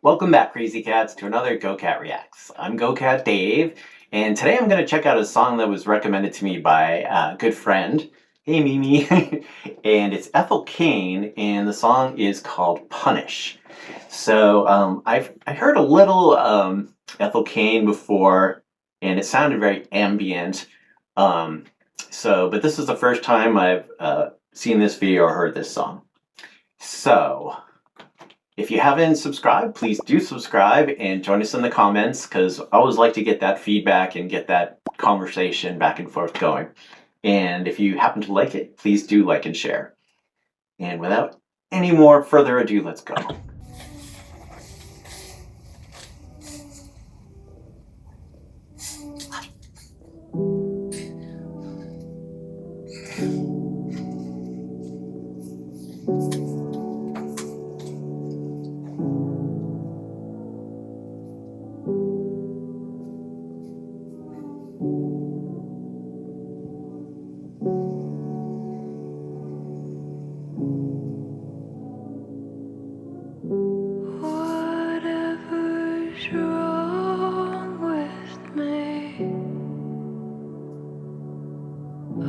Welcome back, Crazy Cats, to another Go Cat Reacts. I'm Go Cat Dave, and today I'm going to check out a song that was recommended to me by a good friend. Hey, Mimi. And it's Ethel Cain, and the song is called Punish. So I heard a little Ethel Cain before, and it sounded very ambient. But this is the first time I've seen this video or heard this song. So if you haven't subscribed, please do subscribe and join us in the comments, because I always like to get that feedback and get that conversation back and forth going. And if you happen to like it, please do like and share. And without any more further ado, let's go. Whatever's wrong with me, I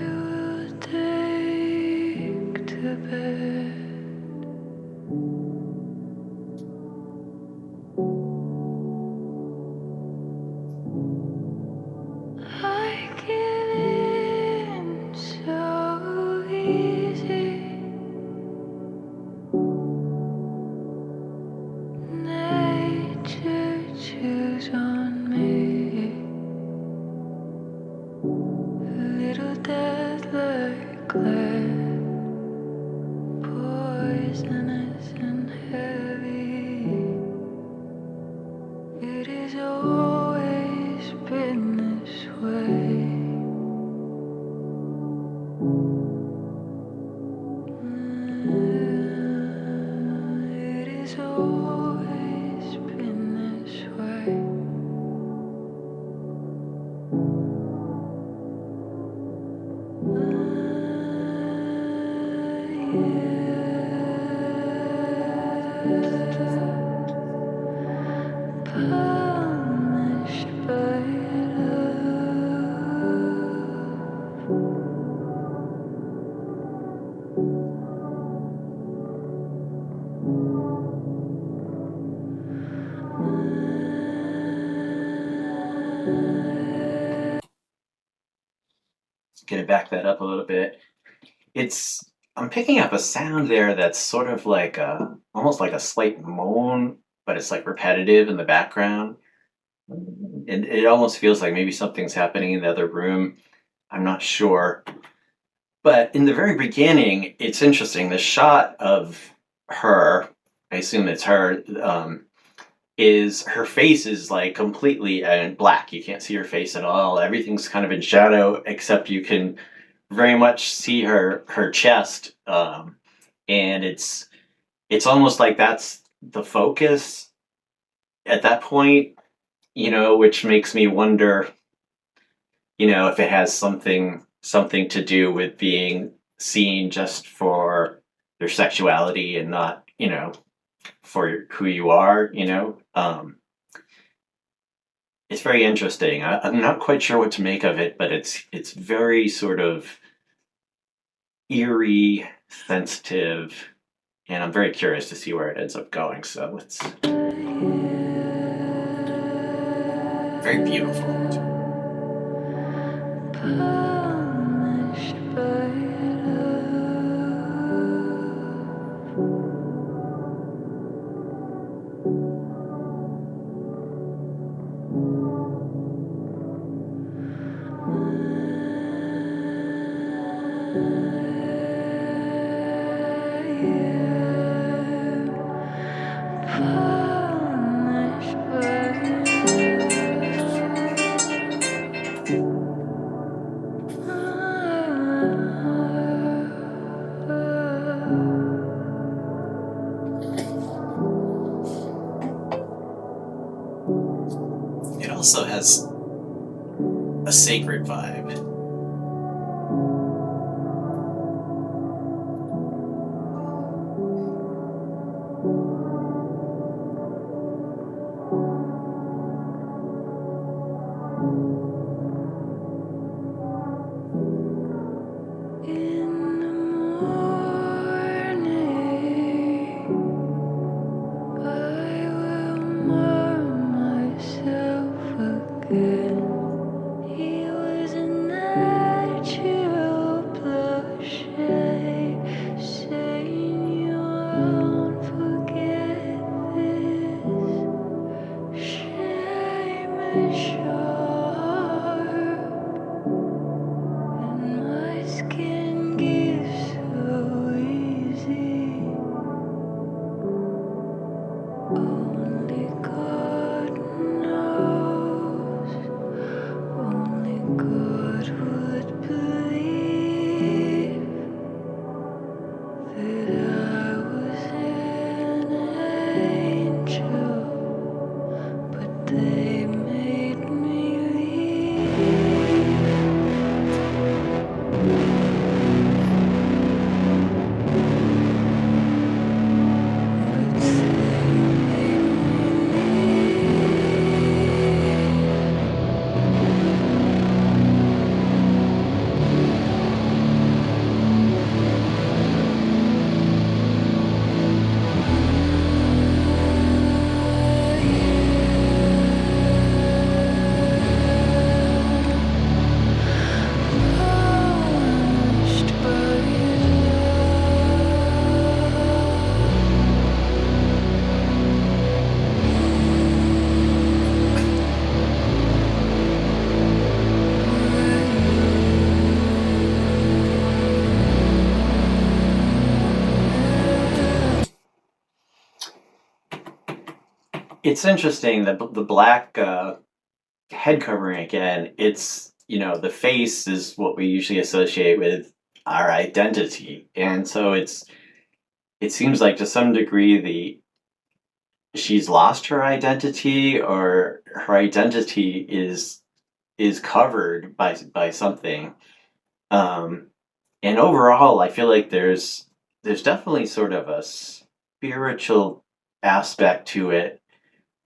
will take to bed. I give in so easy. Nature chews on me. A little death like lead, poisonous and heavy. It has always been this way. It has always been this way. Punished by Gonna back that up a little bit. I'm picking up a sound there that's sort of like almost like a slight moan, but it's like repetitive in the background. And it almost feels like maybe something's happening in the other room. I'm not sure. But in the very beginning, it's interesting. The shot of her, I assume it's her, is her face is like completely black. You can't see her face at all. Everything's kind of in shadow, except you can very much see her chest. And it's almost like that's the focus at that point, which makes me wonder, if it has something to do with being seen just for your sexuality and not, for who you are. It's very interesting. I'm not quite sure what to make of it, but it's very sort of eerie, sensitive, and I'm very curious to see where it ends up going. So it's very beautiful. punished by It also has a sacred vibe. It's interesting that the black head covering again. It's the face is what we usually associate with our identity, and so it seems like to some degree the she's lost her identity, or her identity is covered by something. Um, and overall, I feel like there's definitely sort of a spiritual aspect to it,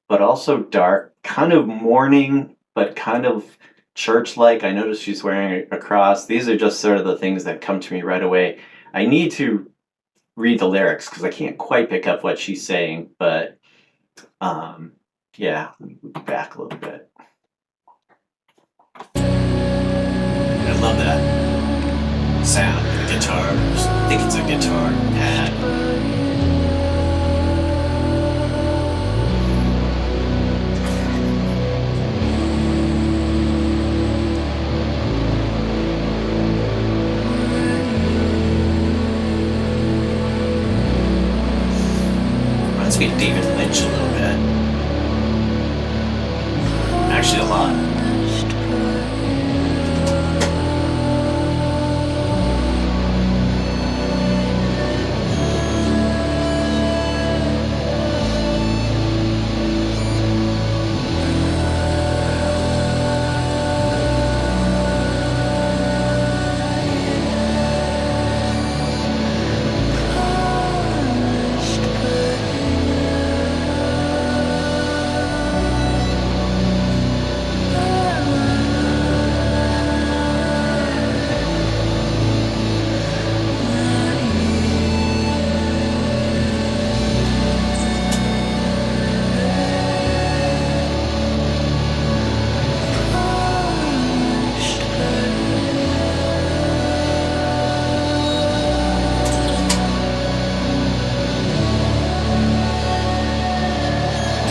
but also dark, kind of mourning, but kind of church-like. I noticed she's wearing a cross. These are just sort of the things that come to me right away. I need to read the lyrics because I can't quite pick up what she's saying, but um, yeah, let me move back a little bit. I love that sound of the guitars. I think it's a guitar pad. Reminds me of David Lynch a little bit. Actually, a lot.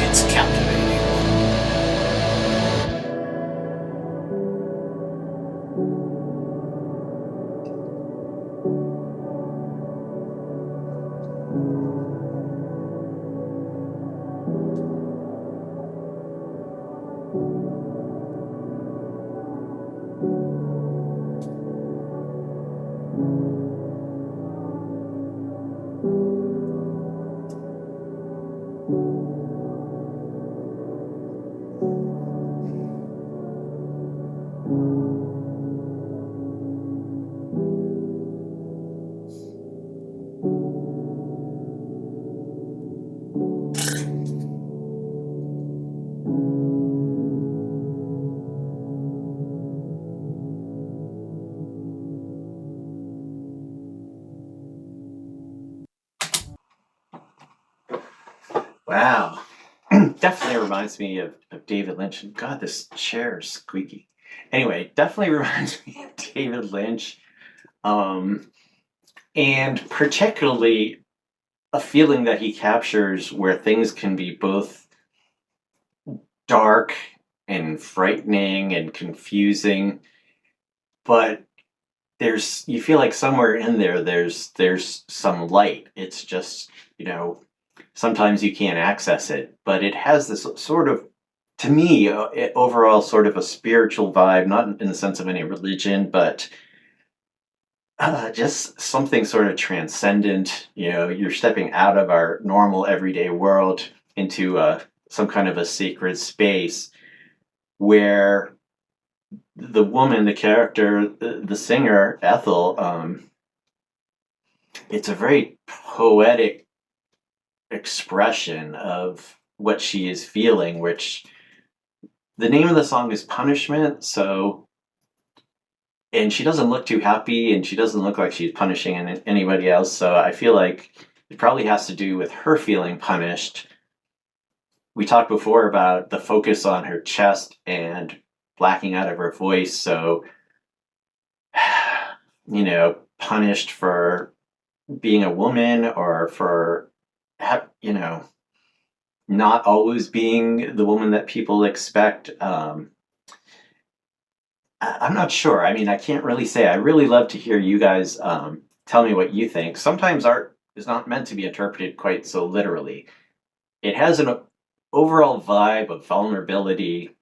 It's captivating. Wow. Definitely reminds me of David Lynch. And God, this chair is squeaky. Anyway, definitely reminds me of David Lynch. Um, and particularly a feeling that he captures where things can be both dark and frightening and confusing, but you feel like somewhere in there's some light. It's just, sometimes you can't access it, but it has this sort of, to me, overall sort of a spiritual vibe, not in the sense of any religion, but just something sort of transcendent. You're stepping out of our normal everyday world into some kind of a sacred space where the woman, the character, the singer, Ethel, it's a very poetic expression of what she is feeling, which the name of the song is Punishment. So, and she doesn't look too happy, and she doesn't look like she's punishing anybody else. So I feel like it probably has to do with her feeling punished. We talked before about the focus on her chest and blacking out of her voice. So, punished for being a woman, or for, you know, not always being the woman that people expect. I'm not sure. I mean, I can't really say. I really love to hear you guys tell me what you think. Sometimes art is not meant to be interpreted quite so literally. It has overall vibe of vulnerability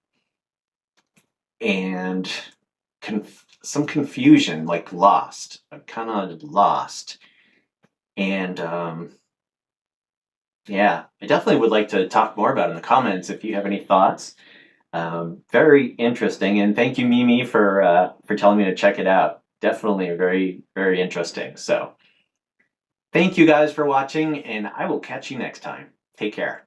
and some confusion, like lost. I'm kind of lost. And yeah, I definitely would like to talk more about it in the comments if you have any thoughts. Very interesting, and thank you, Mimi, for telling me to check it out. Definitely very, very interesting. So thank you guys for watching, and I will catch you next time. Take care.